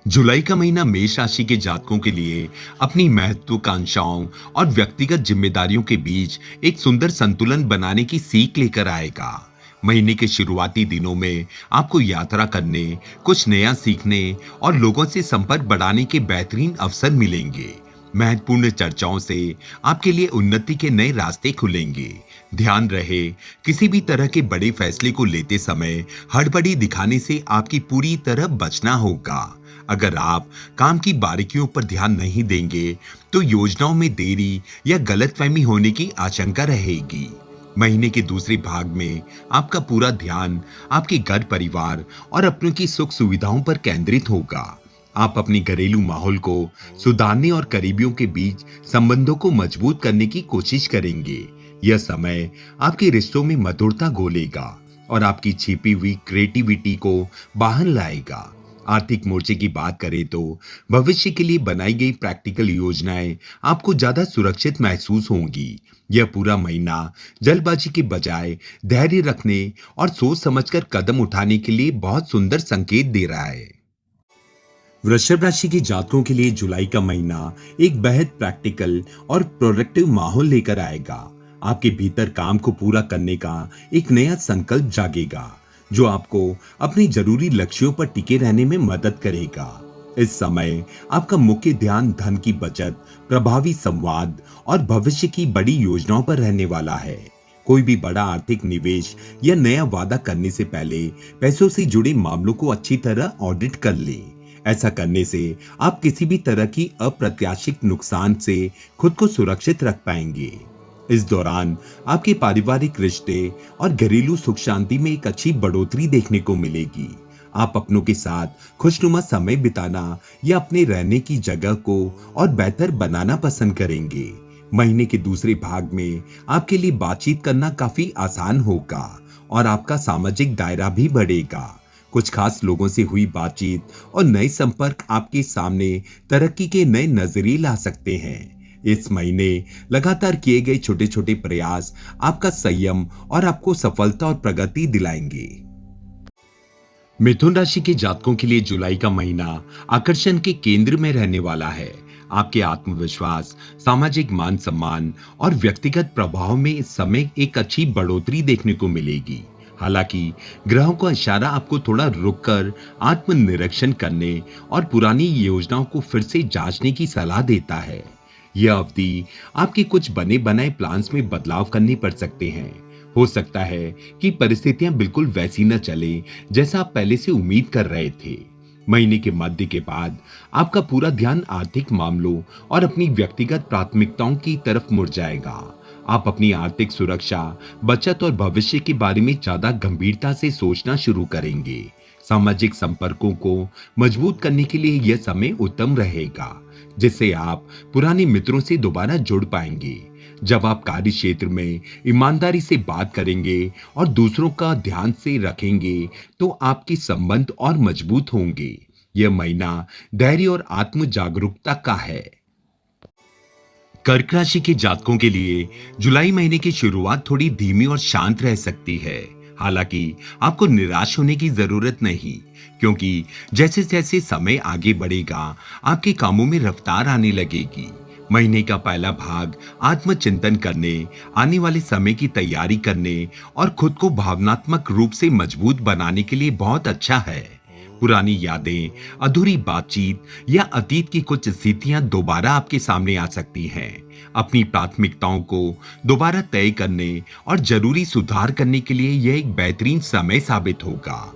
जुलाई का महीना मेष राशि के जातकों के लिए अपनी महत्वाकांक्षाओं और व्यक्तिगत जिम्मेदारियों के बीच एक सुंदर संतुलन बनाने की सीख लेकर आएगा। महीने के शुरुआती दिनों में आपको यात्रा करने, कुछ नया सीखने और लोगों से संपर्क बढ़ाने के बेहतरीन अवसर मिलेंगे। महत्वपूर्ण चर्चाओं से आपके लिए उन्नति के नए रास्ते खुलेंगे। ध्यान रहे, किसी भी तरह के बड़े फैसले को लेते समय हड़बड़ी दिखाने से आपकी पूरी तरह बचना होगा। अगर आप काम की बारीकियों पर ध्यान नहीं देंगे तो योजनाओं में देरी या गलतफहमी होने की आशंका रहेगी। महीने के दूसरे भाग में आपका पूरा ध्यान आपके घर परिवार और अपनों की सुख सुविधाओं पर केंद्रित होगा। आप अपनी घरेलू माहौल को सुधारने और करीबियों के बीच संबंधों को मजबूत करने की कोशिश करेंगे। यह समय आपके रिश्तों में मधुरता घोलेगा और आपकी छिपी हुई क्रिएटिविटी को बाहर लाएगा। आर्थिक मोर्चे की बात करें तो भविष्य के लिए बनाई गई प्रैक्टिकल योजनाएं आपको ज्यादा सुरक्षित महसूस होंगी। यह पूरा महीना जल्दबाजी के बजाय धैर्य रखने और सोच समझकर कदम उठाने के लिए बहुत सुंदर संकेत दे रहा है। वृषभ राशि के जातकों के लिए जुलाई का महीना एक बेहद प्रैक्टिकल और प्रोडक्टिव माहौल लेकर आएगा। आपके भीतर काम को पूरा करने का एक नया संकल्प जागेगा जो आपको अपने जरूरी लक्ष्यों पर टिके रहने में मदद करेगा। इस समय आपका मुख्य ध्यान धन की बचत, प्रभावी संवाद और भविष्य की बड़ी योजनाओं पर रहने वाला है। कोई भी बड़ा आर्थिक निवेश या नया वादा करने से पहले पैसों से जुड़े मामलों को अच्छी तरह ऑडिट कर लें। ऐसा करने से आप किसी भी तरह की अप्रत्याशित नुकसान से खुद को सुरक्षित रख पाएंगे। इस दौरान आपके पारिवारिक रिश्ते और घरेलू सुख शांति में एक अच्छी बढ़ोतरी देखने को मिलेगी। आप अपनों के साथ खुशनुमा समय बिताना या अपने रहने की जगह को और बेहतर बनाना पसंद करेंगे। महीने के दूसरे भाग में आपके लिए बातचीत करना काफी आसान होगा और आपका सामाजिक दायरा भी बढ़ेगा। कुछ खास लोगों से हुई बातचीत और नए संपर्क आपके सामने तरक्की के नए नजरिए ला सकते हैं। इस महीने लगातार किए गए छोटे छोटे प्रयास आपका संयम और आपको सफलता और प्रगति दिलाएंगे। मिथुन राशि के जातकों के लिए जुलाई का महीना आकर्षण के केंद्र में रहने वाला है। आपके आत्मविश्वास, सामाजिक मान सम्मान और व्यक्तिगत प्रभाव में इस समय एक अच्छी बढ़ोतरी देखने को मिलेगी। हालांकि ग्रहों का इशारा आपको थोड़ा रुककर आत्मनिरीक्षण करने और पुरानी योजनाओं को फिर से जांचने की सलाह देता है। यह अवधि आपके कुछ बने बनाए प्लान्स में बदलाव करने पड़ सकते हैं। हो सकता है कि परिस्थितियां बिल्कुल वैसी न चले जैसा आप पहले से उम्मीद कर रहे थे। महीने के मध्य के बाद आपका पूरा ध्यान आर्थिक मामलों और अपनी व्यक्तिगत प्राथमिकताओं की तरफ मुड़ जाएगा। आप अपनी आर्थिक सुरक्षा, बचत और भविष्य के बारे में ज्यादा गंभीरता से सोचना शुरू करेंगे। सामाजिक संपर्कों को मजबूत करने के लिए यह समय उत्तम रहेगा, जिससे आप पुराने मित्रों से दोबारा जुड़ पाएंगे। जब आप कार्य क्षेत्र में ईमानदारी से बात करेंगे और दूसरों का ध्यान से रखेंगे तो आपके संबंध और मजबूत होंगे। यह महीना धैर्य और आत्म जागरूकता का है। कर्क राशि के जातकों के लिए जुलाई महीने की शुरुआत थोड़ी धीमी और शांत रह सकती है। हालांकि आपको निराश होने की जरूरत नहीं, क्योंकि जैसे जैसे समय आगे बढ़ेगा आपके कामों में रफ्तार आने लगेगी। महीने का पहला भाग आत्मचिंतन करने, आने वाले समय की तैयारी करने और खुद को भावनात्मक रूप से मजबूत बनाने के लिए बहुत अच्छा है। पुरानी यादें, अधूरी बातचीत या अतीत की कुछ स्थितियां दोबारा आपके सामने आ सकती हैं। अपनी प्राथमिकताओं को दोबारा तय करने और जरूरी सुधार करने के लिए यह एक बेहतरीन समय साबित होगा।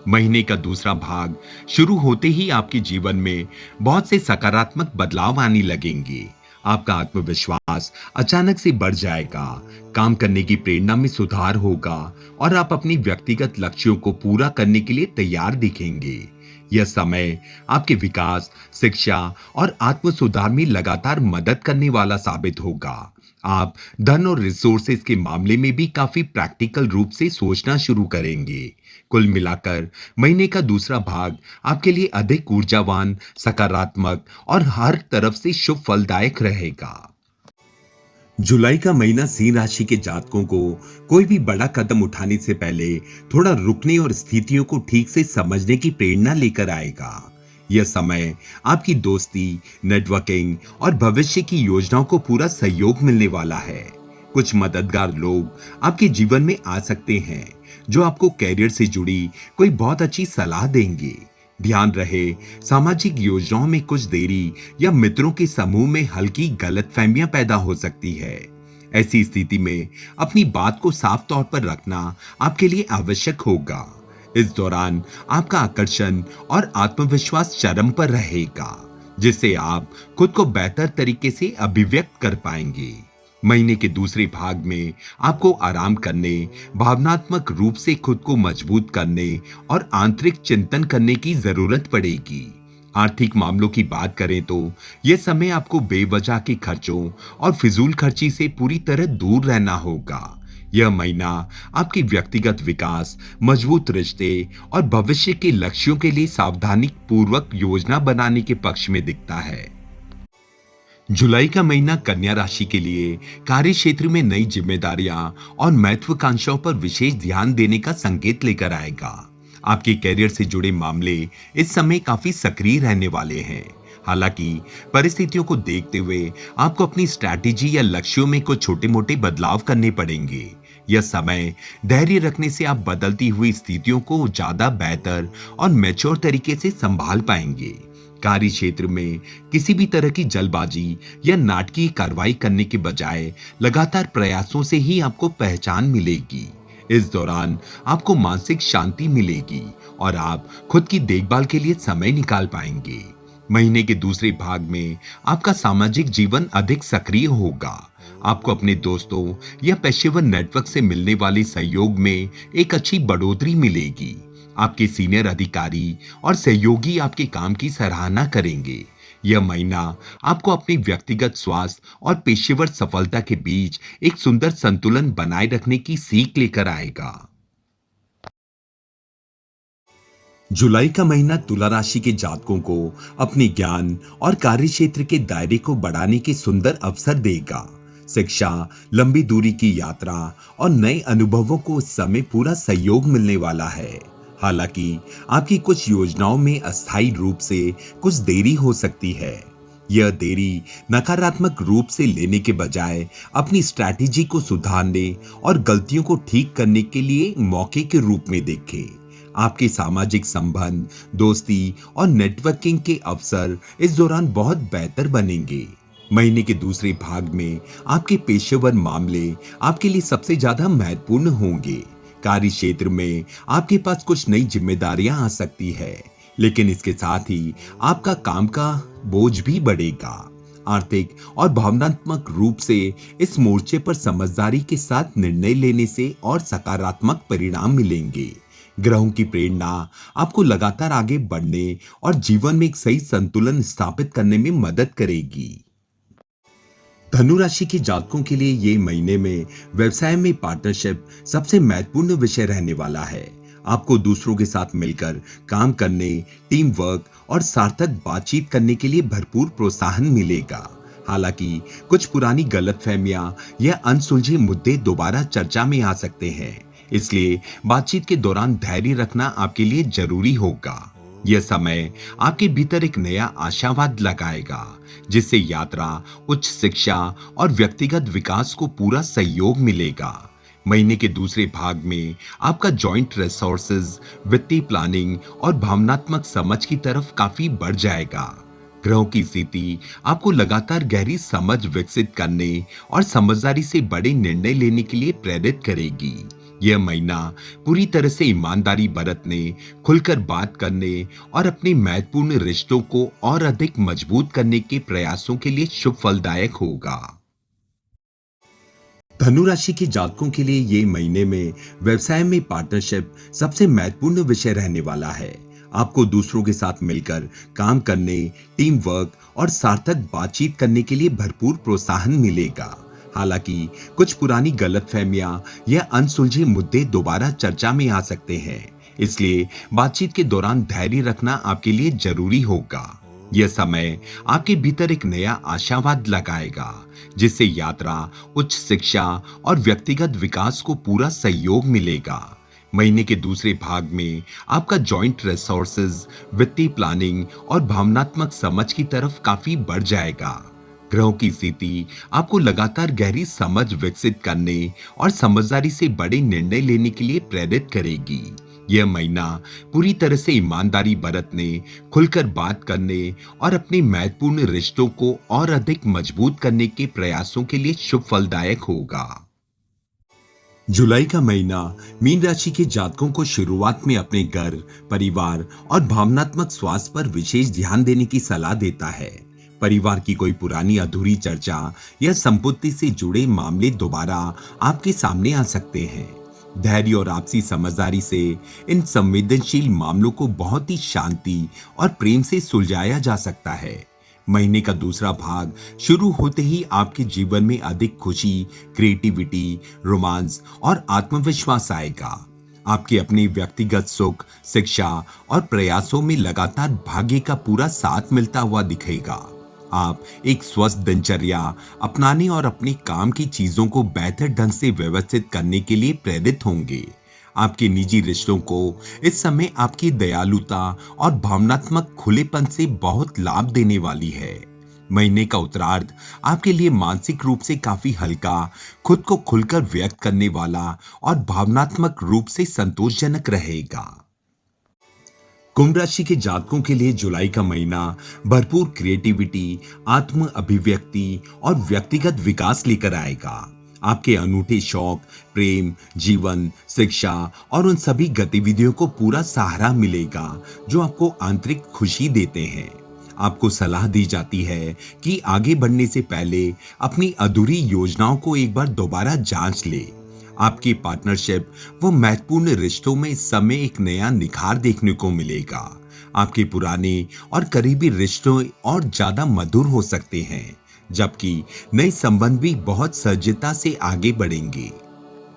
महीने का दूसरा भाग शुरू होते ही आपके जीवन में बहुत से सकारात्मक बदलाव आने लगेंगे। आपका आत्मविश्वास अचानक से बढ़ जाएगा, काम करने की प्रेरणा में सुधार होगा और आप अपनी व्यक्तिगत लक्ष्यों को पूरा करने के लिए तैयार दिखेंगे। यह समय आपके विकास, शिक्षा और आत्म सुधार में लगातार मदद करने वाला साबित होगा। आप धन और रिसोर्सेज के मामले में भी काफी प्रैक्टिकल रूप से सोचना शुरू करेंगे। कुल मिलाकर महीने का दूसरा भाग आपके लिए अधिक ऊर्जावान, सकारात्मक और हर तरफ से शुभ फलदायक रहेगा। जुलाई का महीना सिंह राशि के जातकों को कोई भी बड़ा कदम उठाने से पहले थोड़ा रुकने और स्थितियों को ठीक से समझने की प्रेरणा लेकर आएगा। यह समय आपकी दोस्ती, नेटवर्किंग और भविष्य की योजनाओं को पूरा सहयोग मिलने वाला है। कुछ मददगार लोग आपके जीवन में आ सकते हैं जो आपको कैरियर से जुड़ी कोई बहुत अच्छी सलाह देंगे। ध्यान रहे, सामाजिक योजनाओं में कुछ देरी या मित्रों के समूह में हल्की गलतफहमियां पैदा हो सकती है। ऐसी स्थिति में अपनी बात को साफ तौर पर रखना आपके लिए आवश्यक होगा। इस दौरान आपका आकर्षण और आत्मविश्वास चरम पर रहेगा, जिससे आप खुद को बेहतर तरीके से अभिव्यक्त कर पाएंगे। महीने के दूसरे भाग में आपको आराम करने, भावनात्मक रूप से खुद को मजबूत करने और आंतरिक चिंतन करने की जरूरत पड़ेगी। आर्थिक मामलों की बात करें तो यह समय आपको बेवजह के खर्चों और फिजूल खर्ची से पूरी तरह दूर रहना होगा। यह महीना आपके व्यक्तिगत विकास, मजबूत रिश्ते और भविष्य के लक्ष्यों के लिए सावधानी पूर्वक योजना बनाने के पक्ष में दिखता है। जुलाई का महीना कन्या राशि के लिए कार्य क्षेत्र में नई जिम्मेदारियां और महत्वाकांक्षाओं पर विशेष ध्यान देने का संकेत लेकर आएगा। आपके कैरियर से जुड़े मामले इस समय काफी सक्रिय रहने वाले हैं। हालांकि परिस्थितियों को देखते हुए आपको अपनी स्ट्रैटेजी या लक्ष्यों में कुछ छोटे मोटे बदलाव करने पड़ेंगे। यह समय धैर्य रखने से आप बदलती हुई स्थितियों को ज्यादा बेहतर और मैच्योर तरीके से संभाल पाएंगे। कार्य क्षेत्र में किसी भी तरह की जल्दबाजी या नाटकीय कार्रवाई करने के बजाय लगातार प्रयासों से ही आपको पहचान मिलेगी। इस दौरान आपको मानसिक शांति मिलेगी और आप खुद की देखभाल के लिए समय निकाल पाएंगे। महीने के दूसरे भाग में आपका सामाजिक जीवन अधिक सक्रिय होगा। आपको अपने दोस्तों या पेशेवर नेटवर्क से मिलने वाले सहयोग में एक अच्छी बढ़ोतरी मिलेगी। आपके सीनियर अधिकारी और सहयोगी आपके काम की सराहना करेंगे। यह महीना आपको अपनी व्यक्तिगत स्वास्थ्य और पेशेवर सफलता के बीच एक सुंदर संतुलन बनाए रखने की सीख लेकर आएगा। जुलाई का महीना तुला राशि के जातकों को अपने ज्ञान और कार्य क्षेत्र के दायरे को बढ़ाने के सुंदर अवसर देगा। शिक्षा, लंबी दूरी की यात्रा और नए अनुभवों को इस समय पूरा सहयोग मिलने वाला है। हालांकि आपकी कुछ योजनाओं में अस्थायी रूप से कुछ देरी हो सकती है। यह देरी नकारात्मक रूप से लेने के बजाय अपनी स्ट्रैटेजी को सुधारने और गलतियों को ठीक करने के लिए मौके के रूप में देखें। आपके सामाजिक संबंध, दोस्ती और नेटवर्किंग के अवसर इस दौरान बहुत बेहतर बनेंगे। महीने के दूसरे भाग में आपके पेशेवर मामले आपके लिए सबसे ज्यादा महत्वपूर्ण होंगे। कार्य क्षेत्र में आपके पास कुछ नई जिम्मेदारियां आ सकती है, लेकिन इसके साथ ही आपका काम का बोझ भी बढ़ेगा। आर्थिक और भावनात्मक रूप से इस मोर्चे पर समझदारी के साथ निर्णय लेने से और सकारात्मक परिणाम मिलेंगे। ग्रहों की प्रेरणा आपको लगातार आगे बढ़ने और जीवन में एक सही संतुलन स्थापित करने में मदद करेगी। धनु राशि के जातकों के लिए ये महीने में व्यवसाय में पार्टनरशिप सबसे महत्वपूर्ण विषय रहने वाला है। आपको दूसरों के साथ मिलकर काम करने, टीम वर्क और सार्थक बातचीत करने के लिए भरपूर प्रोत्साहन मिलेगा। हालांकि कुछ पुरानी गलतफहमियां या अनसुलझे मुद्दे दोबारा चर्चा में आ सकते हैं, इसलिए बातचीत के दौरान धैर्य रखना आपके लिए जरूरी होगा। यह समय आपके भीतर एक नया आशावाद लगाएगा, जिससे यात्रा, उच्च शिक्षा और व्यक्तिगत विकास को पूरा सहयोग मिलेगा। महीने के दूसरे भाग में आपका जॉइंट रिसोर्सेज, वित्तीय प्लानिंग और भावनात्मक समझ की तरफ काफी बढ़ जाएगा। ग्रहों की स्थिति आपको लगातार गहरी समझ विकसित करने और समझदारी से बड़े निर्णय लेने के लिए प्रेरित करेगी। यह महीना पूरी तरह से ईमानदारी बरतने, खुलकर बात करने और अपने महत्वपूर्ण रिश्तों को और अधिक मजबूत करने के प्रयासों के लिए शुभ फलदायक होगा। धनु राशि के जातकों के लिए ये महीने में व्यवसाय में पार्टनरशिप सबसे महत्वपूर्ण विषय रहने वाला है। आपको दूसरों के साथ मिलकर काम करने, टीम वर्क और सार्थक बातचीत करने के लिए भरपूर प्रोत्साहन मिलेगा। हालांकि कुछ पुरानी गलतफहमियां या अनसुलझे मुद्दे दोबारा चर्चा में आ सकते हैं, इसलिए बातचीत के दौरान धैर्य रखना आपके लिए जरूरी होगा। यह समय आपके भीतर एक नया आशावाद लगाएगा, जिससे यात्रा, उच्च शिक्षा और व्यक्तिगत विकास को पूरा सहयोग मिलेगा। महीने के दूसरे भाग में आपका जॉइंट रिसोर्सेज, वित्तीय प्लानिंग और भावनात्मक समझ की तरफ काफी बढ़ जाएगा। ग्रहों की स्थिति आपको लगातार गहरी समझ विकसित करने और समझदारी से बड़े निर्णय लेने के लिए प्रेरित करेगी। यह महीना पूरी तरह से ईमानदारी बरतने, खुलकर बात करने और अपने महत्वपूर्ण रिश्तों को और अधिक मजबूत करने के प्रयासों के लिए शुभ फलदायक होगा। जुलाई का महीना मीन राशि के जातकों को शुरुआत में अपने घर, परिवार और भावनात्मक स्वास्थ्य पर विशेष ध्यान देने की सलाह देता है। परिवार की कोई पुरानी अधूरी चर्चा या संपत्ति से जुड़े मामले दोबारा आपके सामने आ सकते हैं। धैर्य और आपसी समझदारी से इन संवेदनशील मामलों को बहुत ही शांति और प्रेम से सुलझाया जा सकता है। महीने का दूसरा भाग शुरू होते ही आपके जीवन में अधिक खुशी, क्रिएटिविटी, रोमांस और आत्मविश्वास आएगा। आपके अपने व्यक्तिगत सुख, शिक्षा और प्रयासों में लगातार भाग्य का पूरा साथ मिलता हुआ दिखेगा। आप एक स्वस्थ दिनचर्या अपनाने और अपने काम की चीजों को बेहतर ढंग से व्यवस्थित करने के लिए प्रेरित होंगे। आपके निजी रिश्तों को इस समय आपकी दयालुता और भावनात्मक खुलेपन से बहुत लाभ देने वाली है। महीने का उत्तरार्ध आपके लिए मानसिक रूप से काफी हल्का, खुद को खुलकर व्यक्त करने वाला और भावनात्मक रूप से संतोषजनक रहेगा। कुंभ राशि के जातकों के लिए जुलाई का महीना भरपूर क्रिएटिविटी, आत्म अभिव्यक्ति और व्यक्तिगत विकास लेकर आएगा। आपके अनूठे शौक, प्रेम, जीवन, शिक्षा और उन सभी गतिविधियों को पूरा सहारा मिलेगा जो आपको आंतरिक खुशी देते हैं। आपको सलाह दी जाती है कि आगे बढ़ने से पहले अपनी अधूरी योजनाओं को एक बार दोबारा जांच ले। आपकी पार्टनरशिप व महत्वपूर्ण रिश्तों में इस समय एक नया निखार देखने को मिलेगा। आपके पुराने और करीबी रिश्तों और ज्यादा मधुर हो सकते हैं, जबकि नए संबंध भी बहुत सहजता से आगे बढ़ेंगे।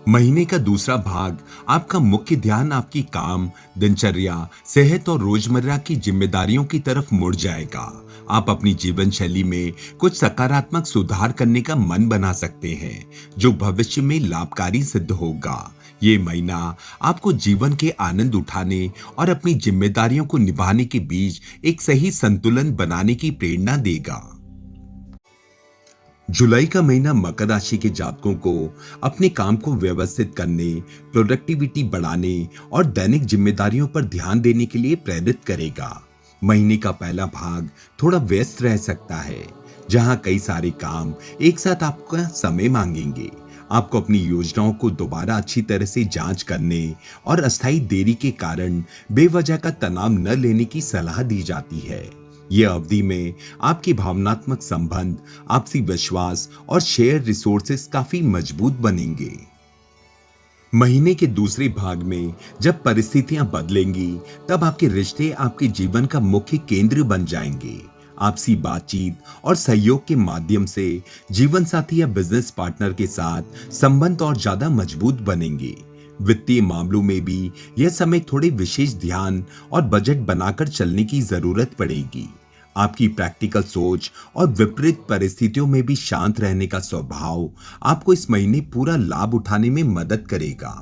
महीने का दूसरा भाग आपका मुख्य ध्यान आपकी काम, दिनचर्या, सेहत और रोजमर्रा की जिम्मेदारियों की तरफ मुड़ जाएगा। आप अपनी जीवन शैली में कुछ सकारात्मक सुधार करने का मन बना सकते हैं, जो भविष्य में लाभकारी सिद्ध होगा। ये महीना आपको जीवन के आनंद उठाने और अपनी जिम्मेदारियों को निभाने के बीच एक सही संतुलन बनाने की प्रेरणा देगा। जुलाई का महीना मकर राशि के जातकों को अपने काम को व्यवस्थित करने, प्रोडक्टिविटी बढ़ाने और दैनिक जिम्मेदारियों पर ध्यान देने के लिए प्रेरित करेगा। महीने का पहला भाग थोड़ा व्यस्त रह सकता है, जहां कई सारे काम एक साथ आपका समय मांगेंगे। आपको अपनी योजनाओं को दोबारा अच्छी तरह से जांच करने और अस्थायी देरी के कारण बेवजह का तनाव न लेने की सलाह दी जाती है। यह अवधि में आपकी भावनात्मक संबंध, आपसी विश्वास और शेयर रिसोर्सेस काफी मजबूत बनेंगे। महीने के दूसरे भाग में जब परिस्थितियां बदलेंगी, तब आपके रिश्ते आपके जीवन का मुख्य केंद्र बन जाएंगे। आपसी बातचीत और सहयोग के माध्यम से जीवन साथी या बिजनेस पार्टनर के साथ संबंध और ज्यादा मजबूत बनेंगे। वित्तीय मामलों में भी यह समय थोड़े विशेष ध्यान और बजट बनाकर चलने की जरूरत पड़ेगी। आपकी प्रैक्टिकल सोच और विपरीत परिस्थितियों में भी शांत रहने का स्वभाव आपको इस महीने पूरा लाभ उठाने में मदद करेगा।